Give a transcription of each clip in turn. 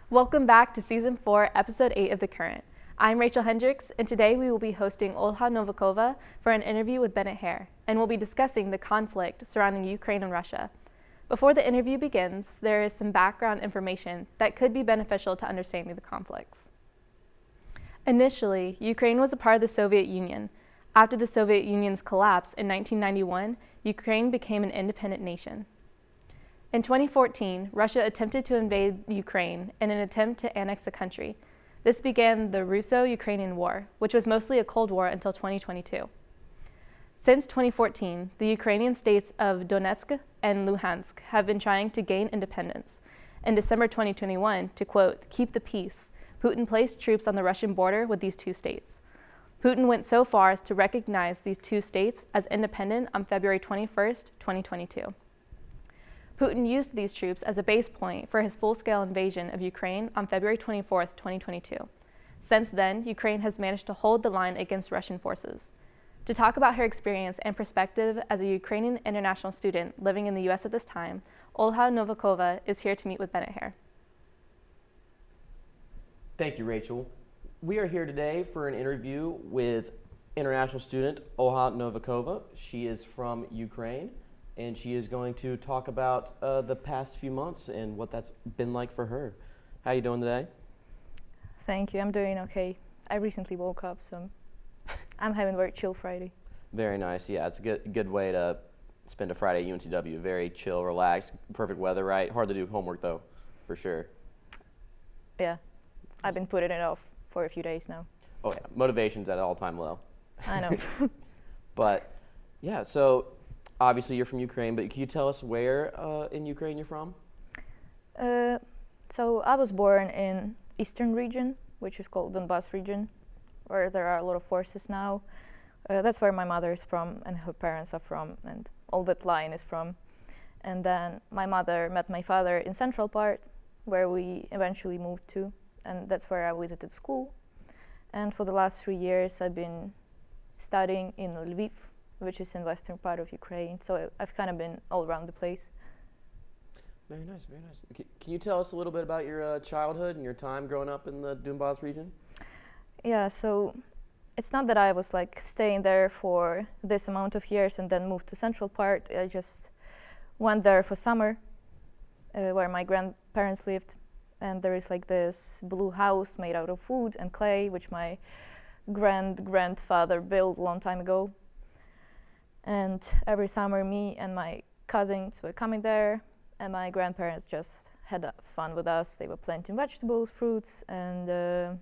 Welcome back to Season 4, Episode 8 of The Current. I'm Rachel Hendricks, and today we will be hosting Olha Novikova for an interview with Bennett Hare, and we'll be discussing the conflict surrounding Ukraine and Russia. Before the interview begins, there is some background information that could be beneficial to understanding the conflicts. Initially, Ukraine was a part of the Soviet Union. After the Soviet Union's collapse in 1991, Ukraine became an independent nation. In 2014, Russia attempted to invade Ukraine in an attempt to annex the country. This began the Russo-Ukrainian War, which was mostly a Cold War until 2022. Since 2014, the Ukrainian states of Donetsk and Luhansk have been trying to gain independence. In December 2021, to quote, keep the peace, Putin placed troops on the Russian border with these two states. Putin went so far as to recognize these two states as independent on February 21st, 2022. Putin used these troops as a base point for his full-scale invasion of Ukraine on February 24, 2022. Since then, Ukraine has managed to hold the line against Russian forces. To talk about her experience and perspective as a Ukrainian international student living in the U.S. at this time, Olha Novikova is here to meet with Bennett Hare. Thank you, Rachel. We are here today for an interview with international student Olha Novikova. She is from Ukraine, and she is going to talk about the past few months and what that's been like for her. How are you doing today? Thank you, I'm doing okay. I recently woke up, so I'm having a very chill Friday. Very nice, yeah, it's a good way to spend a Friday at UNCW. Very chill, relaxed, perfect weather, right? Hard to do homework though, for sure. Yeah, I've been putting it off for a few days now. Oh yeah, motivation's at an all-time low. I know. But yeah, so obviously you're from Ukraine, but can you tell us where in Ukraine you're from? So I was born in eastern region, which is called Donbas region, where there are a lot of forces now. That's where my mother is from and her parents are from, and all that line is from. And then my mother met my father in central part, where we eventually moved to, and that's where I visited school. And for the last 3 years I've been studying in Lviv, which is in western part of Ukraine, so I've kind of been all around the place. Very nice, very nice. Can you tell us a little bit about your childhood and your time growing up in the Donbas region? Yeah, so it's not that I was like staying there for this amount of years and then moved to central part. I just went there for summer, where my grandparents lived, and there is like this blue house made out of wood and clay, which my grandfather built a long time ago. And every summer, me and my cousins were coming there, and my grandparents just had fun with us. They were planting vegetables, fruits, and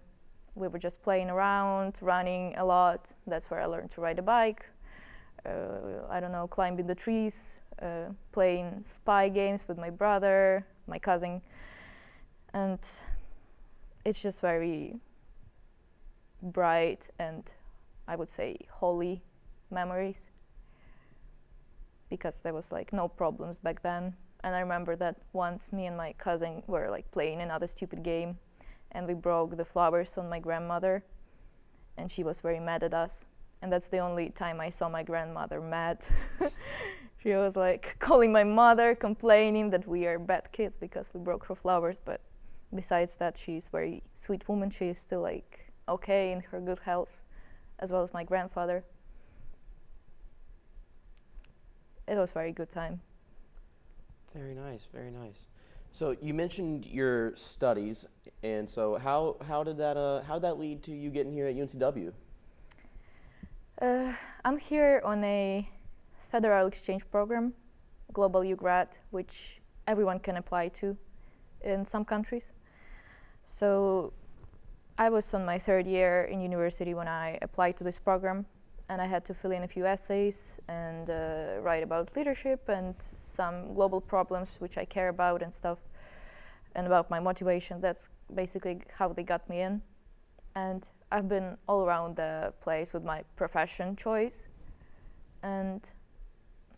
we were just playing around, running a lot. That's where I learned to ride a bike. I don't know, climbing the trees, playing spy games with my brother, my cousin. And it's just very bright and, I would say, holy memories, because there was like no problems back then. And I remember that once me and my cousin were like playing another stupid game, and we broke the flowers on my grandmother, and she was very mad at us. And that's the only time I saw my grandmother mad. She was like calling my mother, complaining that we are bad kids because we broke her flowers. But besides that, she's a very sweet woman. She is still like okay in her good health, as well as my grandfather. It was a very good time. Very nice, very nice. So you mentioned your studies, and so how did that lead to you getting here at UNCW? I'm here on a federal exchange program, Global U-Grad, which everyone can apply to in some countries. So I was on my third year in university when I applied to this program, and I had to fill in a few essays and write about leadership and some global problems which I care about and stuff, and about my motivation. That's basically how they got me in. And I've been all around the place with my profession choice, and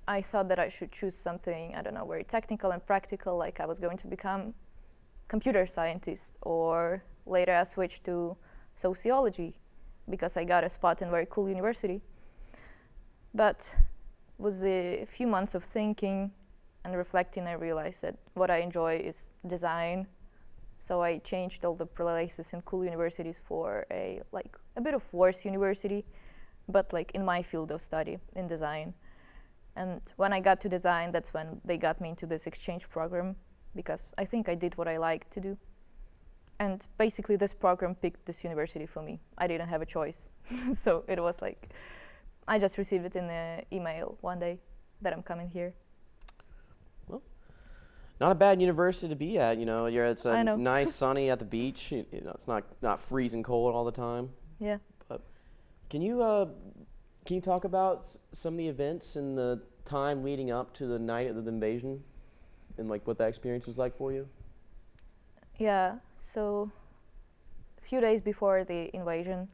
I thought that I should choose something, I don't know, very technical and practical, like I was going to become computer scientist, or later I switched to sociology because I got a spot in a very cool university. But with a few months of thinking and reflecting, I realized that what I enjoy is design, So I changed all the places in cool universities for a bit of worse university, but like in my field of study, in design. And when I got to design, that's when they got me into this exchange program, because I think I did what I liked to do. And basically this program picked this university for me. I didn't have a choice. So it was like, I just received it in the email one day that I'm coming here. Well, not a bad university to be at, you know. It's I know. nice, sunny at the beach. You know, it's not freezing cold all the time. Yeah. But can you talk about some of the events in the time leading up to the night of the invasion, and like what that experience was like for you? Yeah, so a few days before the invasion,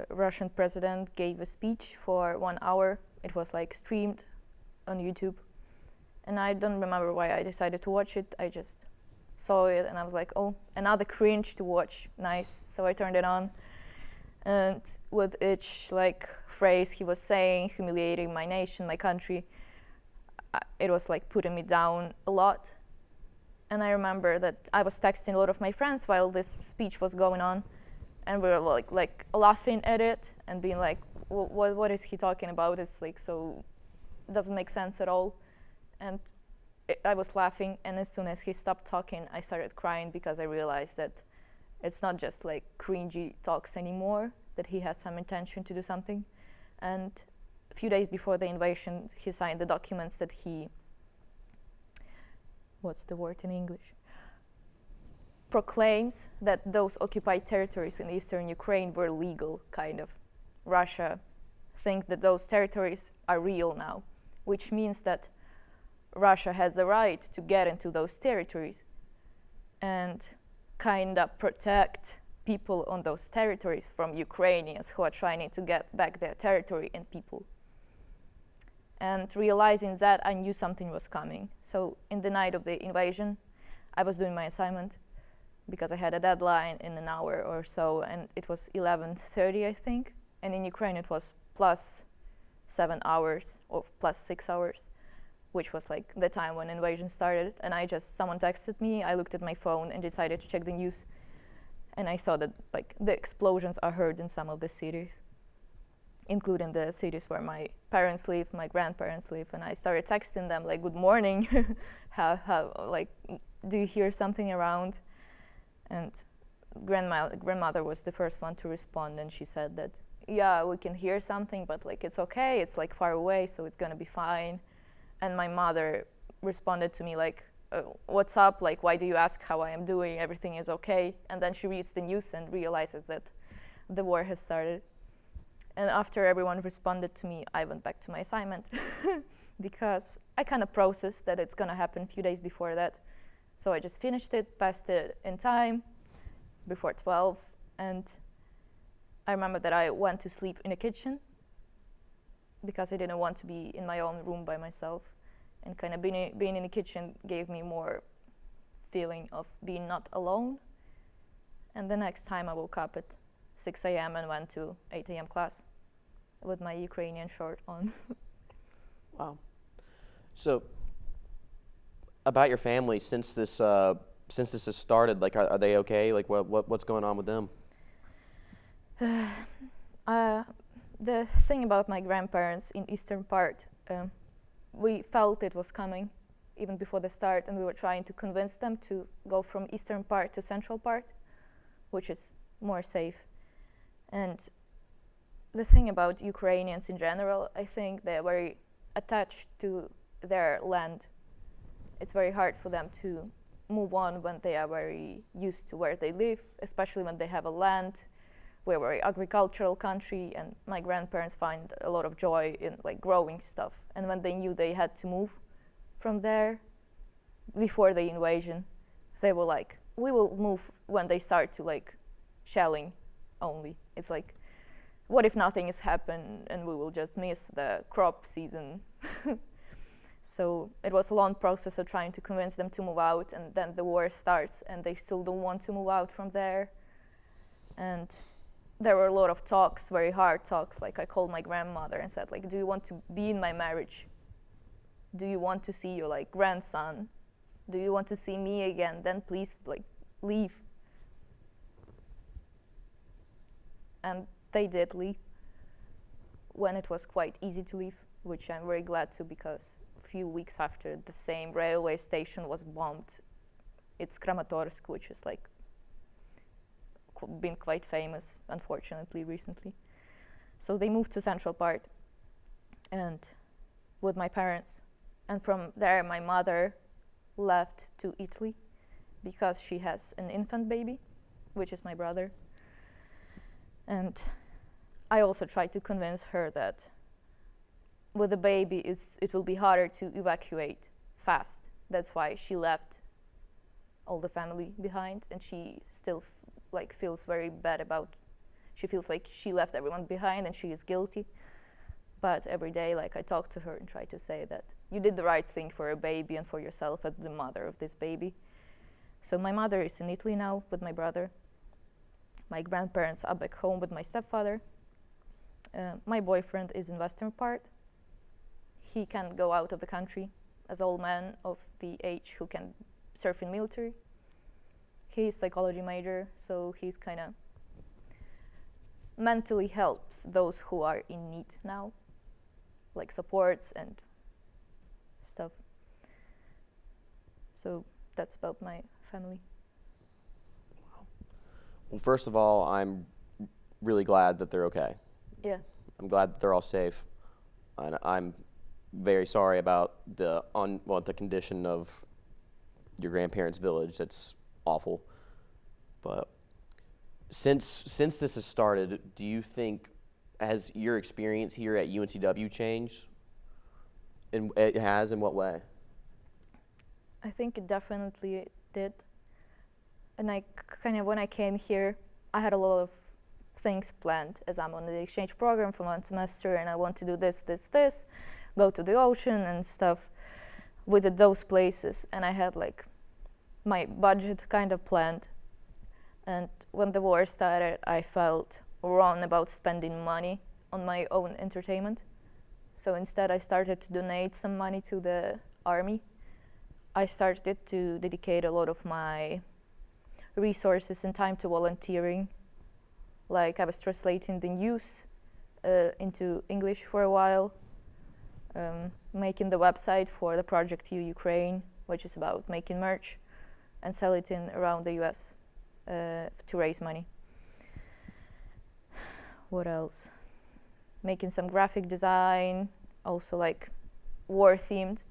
Russian president gave a speech for 1 hour. It was like streamed on YouTube. And I don't remember why I decided to watch it. I just saw it and I was like, oh, another cringe to watch, nice. So I turned it on. And with each like phrase he was saying, humiliating my nation, my country, it was like putting me down a lot. And I remember that I was texting a lot of my friends while this speech was going on, and we were like laughing at it and being like, what is he talking about? It's like, so it doesn't make sense at all. And I was laughing, and as soon as he stopped talking, I started crying, because I realized that it's not just like cringy talks anymore, that he has some intention to do something. And a few days before the invasion, he signed the documents that he, what's the word in English? Proclaims that those occupied territories in eastern Ukraine were legal, kind of. Russia think that those territories are real now, which means that Russia has the right to get into those territories and kind of protect people on those territories from Ukrainians who are trying to get back their territory and people. And realizing that, I knew something was coming. So in the night of the invasion, I was doing my assignment, because I had a deadline in an hour or so, and it was 11:30, I think. And in Ukraine, it was plus 7 hours or plus 6 hours, which was like the time when invasion started. And someone texted me, I looked at my phone and decided to check the news. And I thought that like the explosions are heard in some of the cities, including the cities where my parents live, my grandparents live. And I started texting them like, good morning, how like, do you hear something around? And grandmother was the first one to respond, and she said that, yeah, we can hear something, but like it's okay, it's like far away, so it's gonna be fine. And my mother responded to me like, what's up, like why do you ask how I am doing, everything is okay? And then she reads the news and realizes that the war has started. And after everyone responded to me, I went back to my assignment because I kind of processed that it's gonna happen a few days before that. So I just finished it, passed it in time, before 12, and I remember that I went to sleep in the kitchen because I didn't want to be in my own room by myself, and kind of being in the kitchen gave me more feeling of being not alone. And the next time I woke up at 6 a.m. and went to 8 a.m. class with my Ukrainian shirt on. Wow. So, about your family, since this has started, like, are they okay? Like, what's going on with them? The thing about my grandparents in eastern part, we felt it was coming even before the start, and we were trying to convince them to go from eastern part to central part, which is more safe. And the thing about Ukrainians in general, I think they're very attached to their land. It's very hard for them to move on when they are very used to where they live, especially when they have a land. We're a very agricultural country, and my grandparents find a lot of joy in like growing stuff. And when they knew they had to move from there before the invasion, they were like, we will move when they start to like shelling only. It's like, what if nothing has happened and we will just miss the crop season? So it was a long process of trying to convince them to move out, and then the war starts and they still don't want to move out from there. And there were a lot of talks, very hard talks. Like I called my grandmother and said, like, do you want to be in my marriage? Do you want to see your like grandson? Do you want to see me again? Then please like leave. And they did leave when it was quite easy to leave, which I'm very glad to, because a few weeks after, the same railway station was bombed. It's Kramatorsk, which is like been quite famous, unfortunately, recently. So they moved to central part and with my parents. And from there, my mother left to Italy because she has an infant baby, which is my brother. And I also tried to convince her that with a baby, it will be harder to evacuate fast. That's why she left all the family behind, and she still feels very bad about. She feels like she left everyone behind, and she is guilty. But every day, I talk to her and try to say that you did the right thing for a baby and for yourself as the mother of this baby. So my mother is in Italy now with my brother. My grandparents are back home with my stepfather. My boyfriend is in western part. He can go out of the country as old man of the age who can serve in military. He's psychology major, so he's kind of mentally helps those who are in need now, like supports and stuff. So that's about my family. Well, first of all, I'm really glad that they're okay. Yeah. I'm glad that they're all safe. And I'm very sorry about the condition of your grandparents' village. That's awful. But since this has started, do you think, has your experience here at UNCW changed? And it has, in what way? I think it definitely did. And when I came here, I had a lot of things planned, as I'm on the exchange program for 1 semester, and I want to do this, go to the ocean and stuff with those places. And I had my budget kind of planned. And when the war started, I felt wrong about spending money on my own entertainment. So instead, I started to donate some money to the army. I started to dedicate a lot of my resources and time to volunteering. I was translating the news into English for a while, making the website for the project Ukraine, which is about making merch and sell it around the US to raise money. What else? Making some graphic design, also war themed.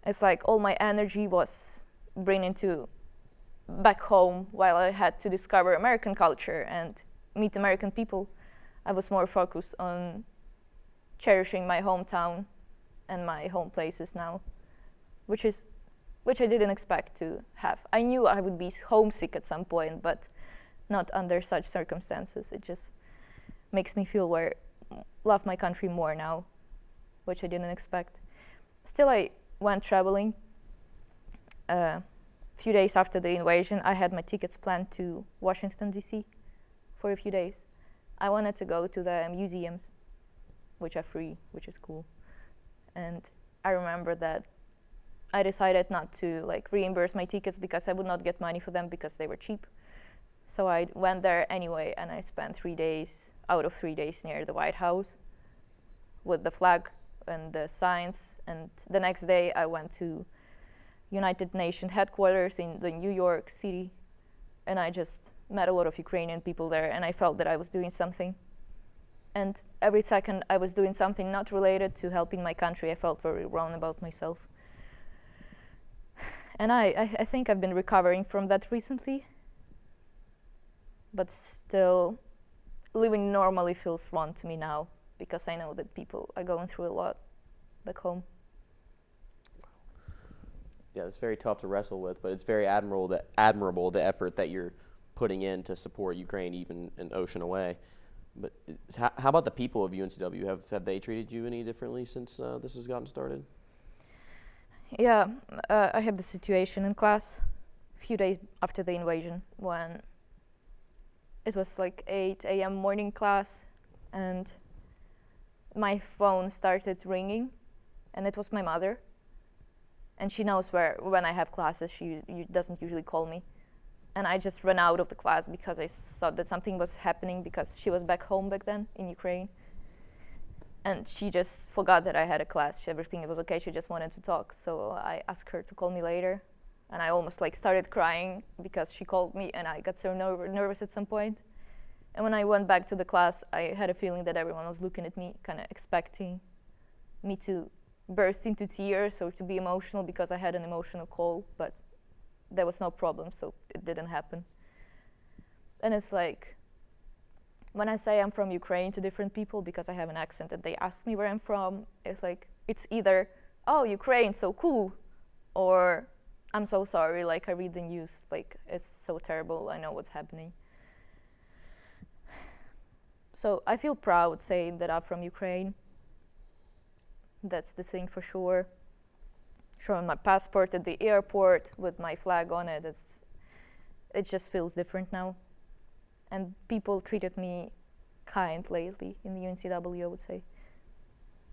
It's all my energy was bringing to back home while I had to discover American culture and meet American people. I was more focused on cherishing my hometown and my home places now, which I didn't expect to have. I knew I would be homesick at some point, but not under such circumstances. It just makes me feel love my country more now, which I didn't expect. Still, I went traveling. A few days after the invasion, I had my tickets planned to Washington, D.C. for a few days. I wanted to go to the museums, which are free, which is cool. And I remember that I decided not to reimburse my tickets because I would not get money for them because they were cheap. So I went there anyway, and I spent 3 days out of 3 days near the White House with the flag and the signs. And the next day I went to United Nations headquarters in the New York City, and I just met a lot of Ukrainian people there, and I felt that I was doing something. And every second I was doing something not related to helping my country, I felt very wrong about myself. And I think I've been recovering from that recently, but still living normally feels wrong to me now because I know that people are going through a lot back home. Yeah, it's very tough to wrestle with, but it's very admirable the effort that you're putting in to support Ukraine, even an ocean away. But how about the people of UNCW? Have they treated you any differently since this has gotten started? Yeah, I had the situation in class a few days after the invasion when it was 8 a.m. morning class, and my phone started ringing, and it was my mother. And she knows when I have classes, she doesn't usually call me. and I just ran out of the class because I thought that something was happening, because she was back home back then in Ukraine. And she just forgot that I had a class. Everything was okay. She just wanted to talk. So I asked her to call me later. And I almost like started crying because she called me, and I got so nervous at some point. And when I went back to the class, I had a feeling that everyone was looking at me, kind of expecting me to burst into tears or to be emotional because I had an emotional call, but there was no problem, so it didn't happen. And it's like, when I say I'm from Ukraine to different people, because I have an accent and they ask me where I'm from, it's like, it's either, oh, Ukraine, so cool, or I'm so sorry, like I read the news, like it's so terrible, I know what's happening. So I feel proud saying that I'm from Ukraine. That's the thing for sure. Showing my passport at the airport with my flag on it, it just feels different now. And people treated me kind lately in the UNCW, I would say.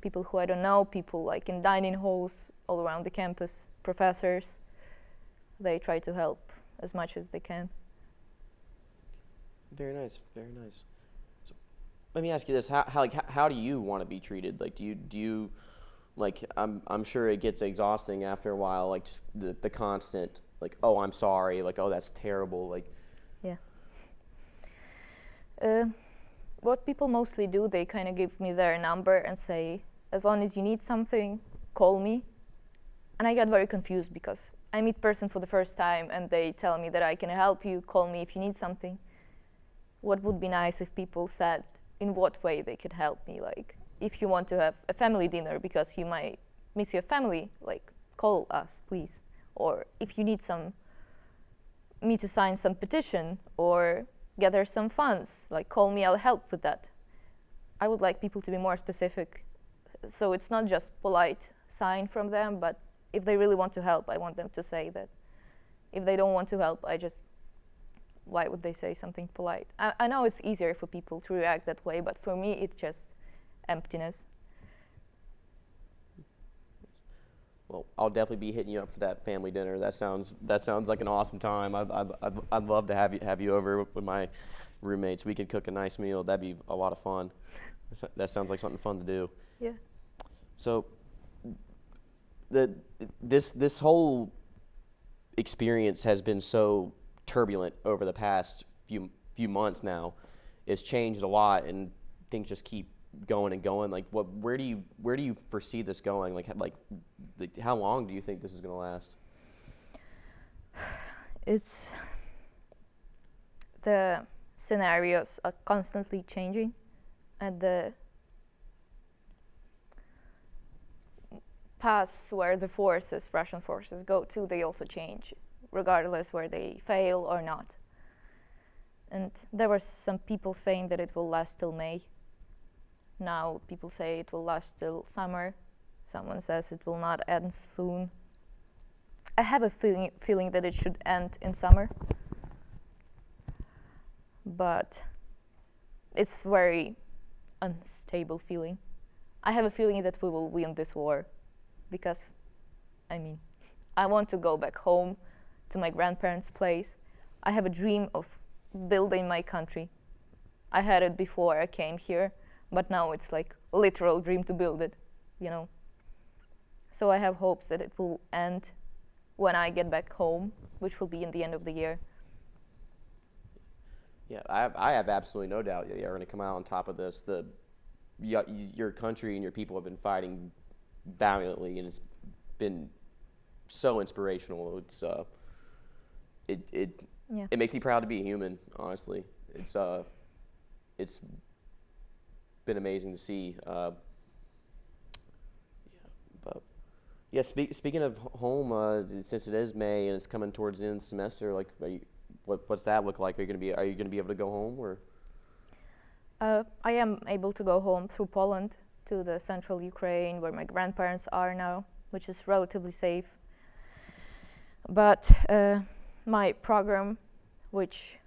People who I don't know, people like in dining halls all around the campus, professors, they try to help as much as they can. Very nice, very nice. So, let me ask you this: how do you want to be treated? Like, do you like? I'm sure it gets exhausting after a while. Like, just the constant, like, oh, I'm sorry, like, oh, that's terrible, like. Yeah. What people mostly do, they kind of give me their number and say, as long as you need something, call me. And I get very confused because I meet person for the first time and they tell me that I can help you, call me if you need something. What would be nice if people said in what way they could help me? Like, if you want to have a family dinner because you might miss your family, like, call us, please. Or if you need me to sign some petition or gather some funds, like, call me, I'll help with that. I would like people to be more specific. So it's not just polite sign from them, but if they really want to help, I want them to say that. If they don't want to help, why would they say something polite? I know it's easier for people to react that way, but for me, it's just emptiness. Well, I'll definitely be hitting you up for that family dinner. That sounds like an awesome time. I'd love to have you over with my roommates. We could cook a nice meal. That'd be a lot of fun. That sounds like something fun to do. Yeah. So, this whole experience has been so turbulent over the past few months now. It's changed a lot, and things just keep going and going. Like, where do you foresee this going? Like how long do you think this is going to last? It's the scenarios are constantly changing, and the paths where the Russian forces go to, they also change, regardless where they fail or not. And there were some people saying that it will last till May. Now people say it will last till summer. Someone says it will not end soon. I have a feeling that it should end in summer. But it's very unstable feeling. I have a feeling that we will win this war because, I want to go back home to my grandparents' place. I have a dream of building my country. I had it before I came here, but now it's like a literal dream to build it, So I have hopes that it will end when I get back home, which will be in the end of the year. Yeah, I have absolutely no doubt that you're going to come out on top of this. Your country and your people have been fighting valiantly, and it's been so inspirational. It makes me proud to be a human. Honestly, it's been amazing to see. Speaking of home, since it is May and it's coming towards the end of the semester, like, what's that look like? Are you going to be able to go home, or? I am able to go home through Poland to the central Ukraine, where my grandparents are now, which is relatively safe. But my program, which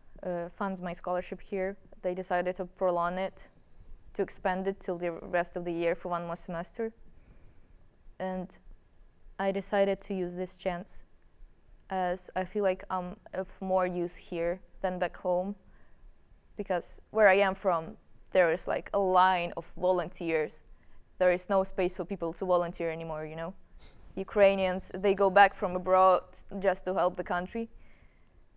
funds my scholarship here, they decided to prolong it, to expand it till the rest of the year for one more semester. And I decided to use this chance. as I feel like I'm of more use here than back home, because where I am from, there is like a line of volunteers. There is no space for people to volunteer anymore, you know. Ukrainians, they go back from abroad just to help the country.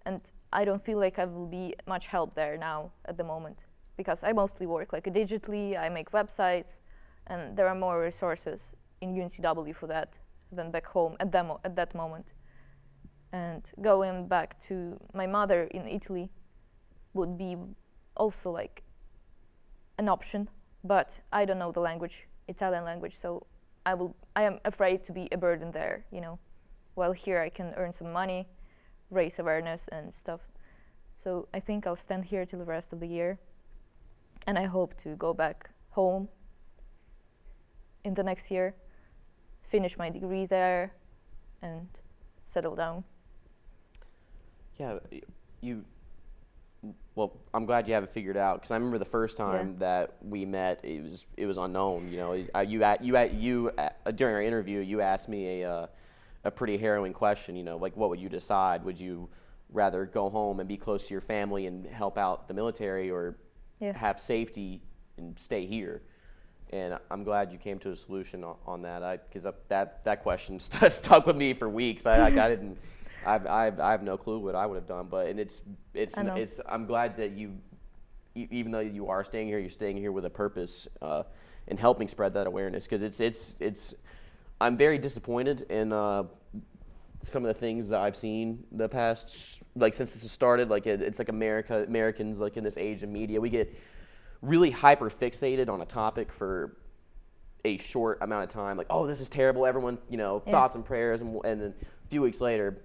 And I don't feel like I will be much help there now at the moment, because I mostly work like digitally, I make websites, and there are more resources in UNCW for that than back home at that moment. And going back to my mother in Italy would be also like an option, but I don't know the language, Italian language, so I am afraid to be a burden there, you know. While here I can earn some money, raise awareness and stuff. So I think I'll stand here till the rest of the year, and I hope to go back home in the next year, finish my degree there, and settle down. Yeah, well, I'm glad you have it figured out, because I remember the first time that we met, it was unknown. You know, you during our interview, you asked me a pretty harrowing question. You know, like, what would you decide? Would you rather go home and be close to your family and help out the military, or have safety and stay here? And I'm glad you came to a solution on that, because that question stuck with me for weeks. I have no clue what I would have done, but I'm glad that even though you are staying here, you're staying here with a purpose, and helping spread that awareness. Because I'm very disappointed in some of the things that I've seen the past, like, since this has started. Like, it's like Americans, like, in this age of media, we get really hyper fixated on a topic for a short amount of time. Like, oh, this is terrible. Everyone, thoughts and prayers, and then a few weeks later,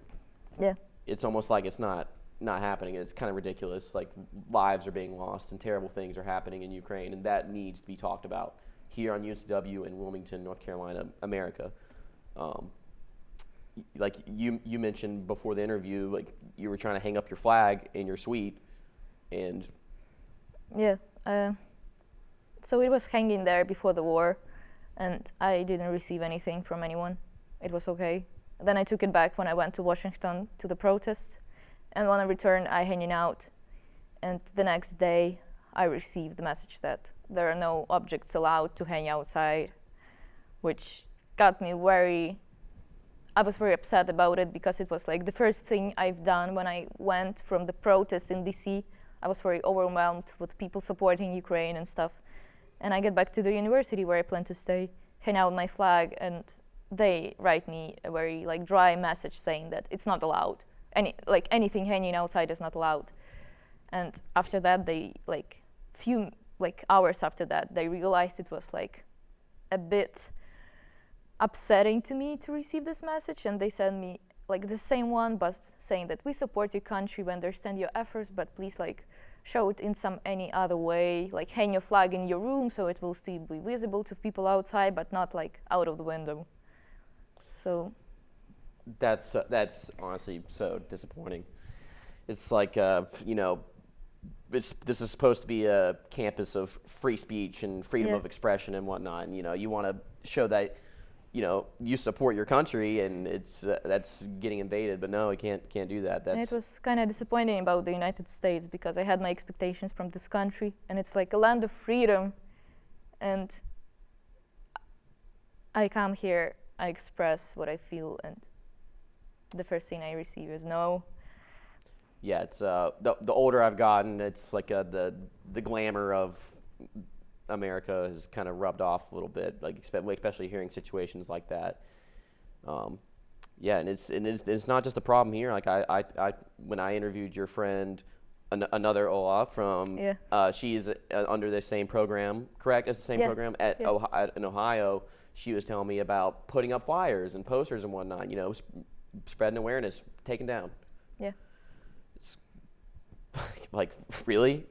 it's almost like it's not happening. It's kind of ridiculous. Like, lives are being lost and terrible things are happening in Ukraine, and that needs to be talked about here on UNCW in Wilmington, North Carolina, America. Like you mentioned before the interview, like, you were trying to hang up your flag in your suite, and so it was hanging there before the war, and I didn't receive anything from anyone. It was okay. Then I took it back when I went to Washington to the protests, and when I returned, I hung it out. And the next day, I received the message that there are no objects allowed to hang outside, which got me I was very upset about it, because it was like the first thing I've done when I went from the protests in DC. I was very overwhelmed with people supporting Ukraine and stuff. And I get back to the university where I plan to stay, hang out my flag, and they write me a very like dry message saying that it's not allowed. Anything hanging outside is not allowed. And after that, they few hours after that, they realized it was like a bit upsetting to me to receive this message, and they sent me like the same one, but saying that we support your country, we understand your efforts, but please show it in any other way, like hang your flag in your room so it will still be visible to people outside, but not out of the window. So that's honestly so disappointing. It's like this is supposed to be a campus of free speech and freedom of expression and whatnot. And, you want to show that you support your country, and that's getting invaded. But no, you can't do that. And it was kind of disappointing about the United States, because I had my expectations from this country, and it's like a land of freedom. And I come here, I express what I feel, and the first thing I receive is no. Yeah, it's the older I've gotten, it's like the glamour of America has kind of rubbed off a little bit, especially hearing situations like that. And it's not just a problem here. Like I when I interviewed your friend, another Ola from, she's under the same program, correct? It's the same program at in Ohio. She was telling me about putting up flyers and posters and whatnot. Spreading awareness, taken down. Yeah. It's like, really,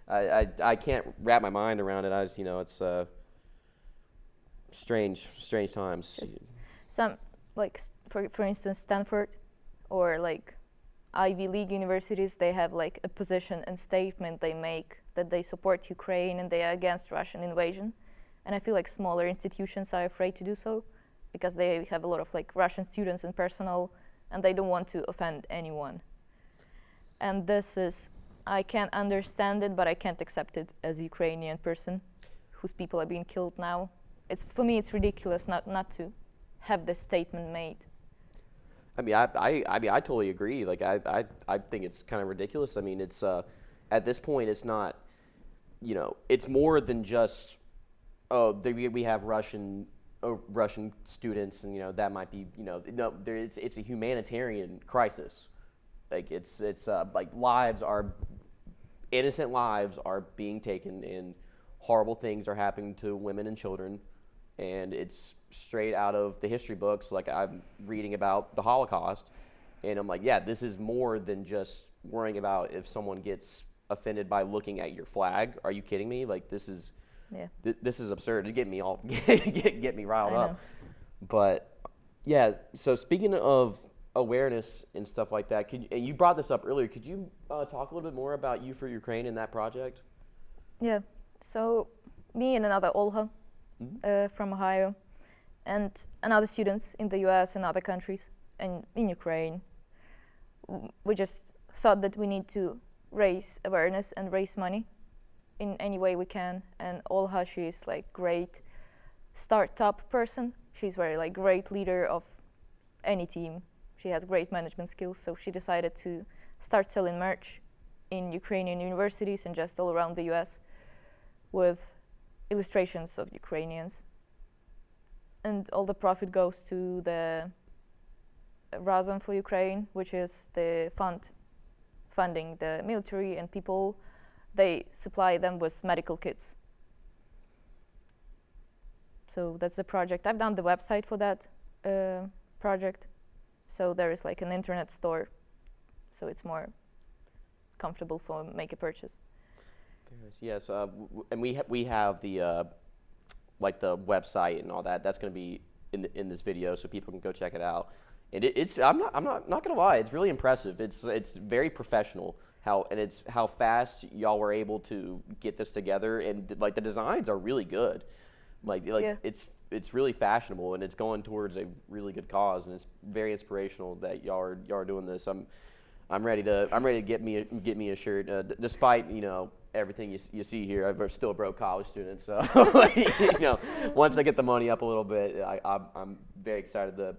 I can't wrap my mind around it. I just, it's strange times. Just some for instance, Stanford or Ivy League universities, they have a position and statement they make that they support Ukraine and they are against Russian invasion. And I feel like smaller institutions are afraid to do so, because they have a lot of Russian students and personnel, and they don't want to offend anyone. And this is, I can't understand it, but I can't accept it as a Ukrainian person whose people are being killed now. For me, it's ridiculous not to have this statement made. I mean, I totally agree. Like, I think it's kind of ridiculous. I mean, it's at this point, it's not, you know, it's more than just, we have Russian students, and, you know, that might be, you know, no, it's a humanitarian crisis. Like, it's like innocent lives are being taken, and horrible things are happening to women and children. And it's straight out of the history books. Like, I'm reading about the Holocaust, and I'm like, yeah, this is more than just worrying about if someone gets offended by looking at your flag. Are you kidding me? Like, this is this is absurd. It get me all get me riled up. But yeah, so speaking of awareness and stuff like that, and you brought this up earlier, could you talk a little bit more about You for Ukraine and that project? Yeah, so me and another Olha from Ohio, and other students in the US and other countries and in Ukraine, we just thought that we need to raise awareness and raise money in any way we can. And Olha, she is like great startup person. She's very like great leader of any team. She has great management skills, so she decided to start selling merch in Ukrainian universities and just all around the US with illustrations of Ukrainians. And all the profit goes to the Razom for Ukraine, which is the funding the military and people. They supply them with medical kits. So that's the project. I've done the website for that project. So there is like an internet store, so it's more comfortable for make a purchase. Yes, and we have the like the website and all that. That's going to be in this video, so people can go check it out. And it's I'm not gonna lie, it's really impressive. It's very professional how fast y'all were able to get this together, and like the designs are really good. Like yeah. It's really fashionable, and it's going towards a really good cause, and it's very inspirational that y'all are doing this. I'm ready to get me a shirt, despite, you know, everything you see here. I'm still a broke college student, so you know, once I get the money up a little bit, I'm very excited to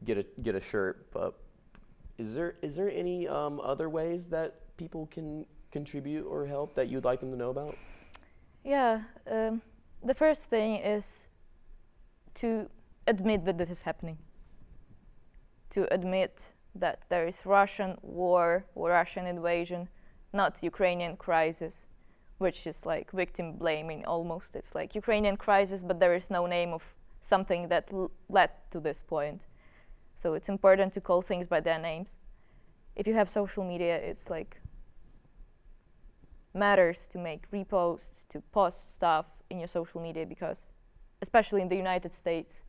get a shirt. But is there any other ways that people can contribute or help that you'd like them to know about? Yeah, the first thing is to admit that this is happening. To admit that there is Russian war or Russian invasion, not Ukrainian crisis, which is like victim blaming almost. It's like Ukrainian crisis, but there is no name of something that led to this point. So it's important to call things by their names. If you have social media, it's like matters to make reposts, to post stuff in your social media, because especially in the United States,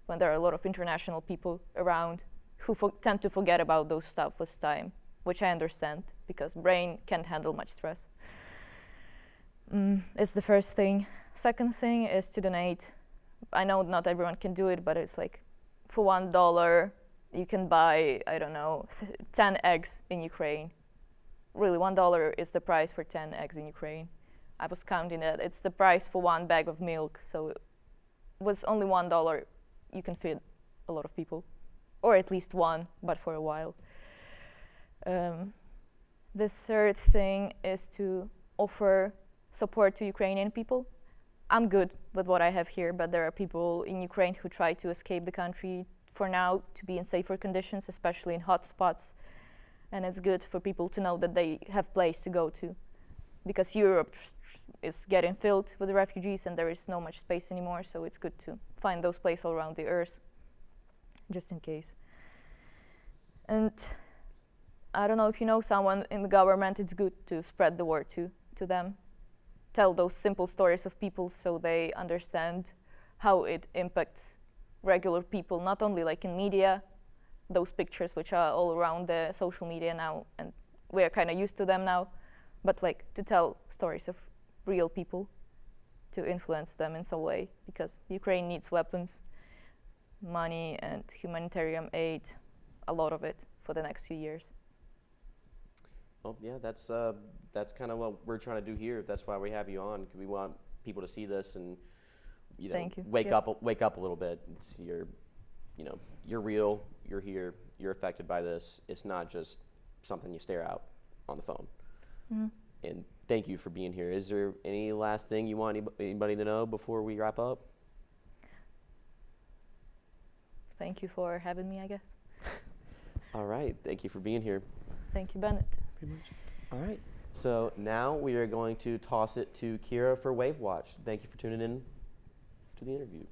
when there are a lot of international people around who tend to forget about those stuff with time, which I understand, because brain can't handle much stress. It's the first thing. Second thing is to donate. I know not everyone can do it, but it's like for $1 you can buy, I don't know, 10 eggs in Ukraine. Really, $1 is the price for 10 eggs in Ukraine. I was counting it. It's the price for one bag of milk. So with only $1, you can feed a lot of people, or at least one, but for a while. The third thing is to offer support to Ukrainian people. I'm good with what I have here, but there are people in Ukraine who try to escape the country for now to be in safer conditions, especially in hot spots. And it's good for people to know that they have place to go to, because Europe is getting filled with refugees and there is no much space anymore, so it's good to find those places all around the earth, just in case. And I don't know if you know someone in the government, it's good to spread the word to them. Tell those simple stories of people so they understand how it impacts regular people, not only like in media, those pictures which are all around the social media now, and we are kind of used to them now, but like to tell stories of real people, to influence them in some way, because Ukraine needs weapons. money and humanitarian aid, a lot of it, for the next few years. Well, yeah, that's kind of what we're trying to do here. That's why we have you on. 'Cause we want people to see this and Thank you. wake Yeah. up a little bit. You're real. You're here. You're affected by this. It's not just something you stare out on the phone. Mhm. And thank you for being here. Is there any last thing you want anybody to know before we wrap up? Thank you for having me, I guess. All right. Thank you for being here. Thank you, Bennett. Pretty much. All right. So now we are going to toss it to Kira for Wave Watch. Thank you for tuning in to the interview.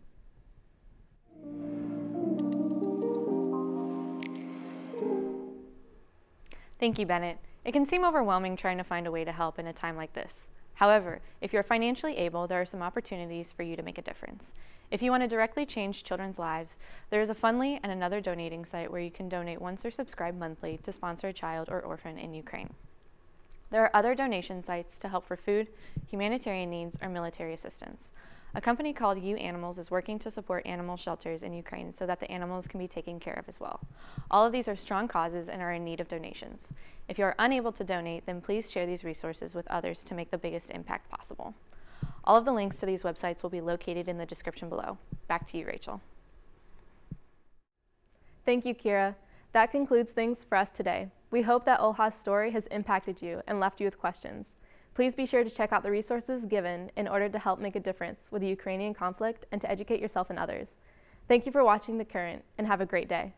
Thank you, Bennett. It can seem overwhelming trying to find a way to help in a time like this. However, if you're financially able, there are some opportunities for you to make a difference. If you want to directly change children's lives, there is a Fundly and another donating site where you can donate once or subscribe monthly to sponsor a child or orphan in Ukraine. There are other donation sites to help for food, humanitarian needs, or military assistance. A company called UNCW is working to support animal shelters in Ukraine so that the animals can be taken care of as well. All of these are strong causes and are in need of donations. If you are unable to donate, then please share these resources with others to make the biggest impact possible. All of the links to these websites will be located in the description below. Back to you, Rachel. Thank you, Kira. That concludes things for us today. We hope that Olha's story has impacted you and left you with questions. Please be sure to check out the resources given in order to help make a difference with the Ukrainian conflict and to educate yourself and others. Thank you for watching The Current, and have a great day.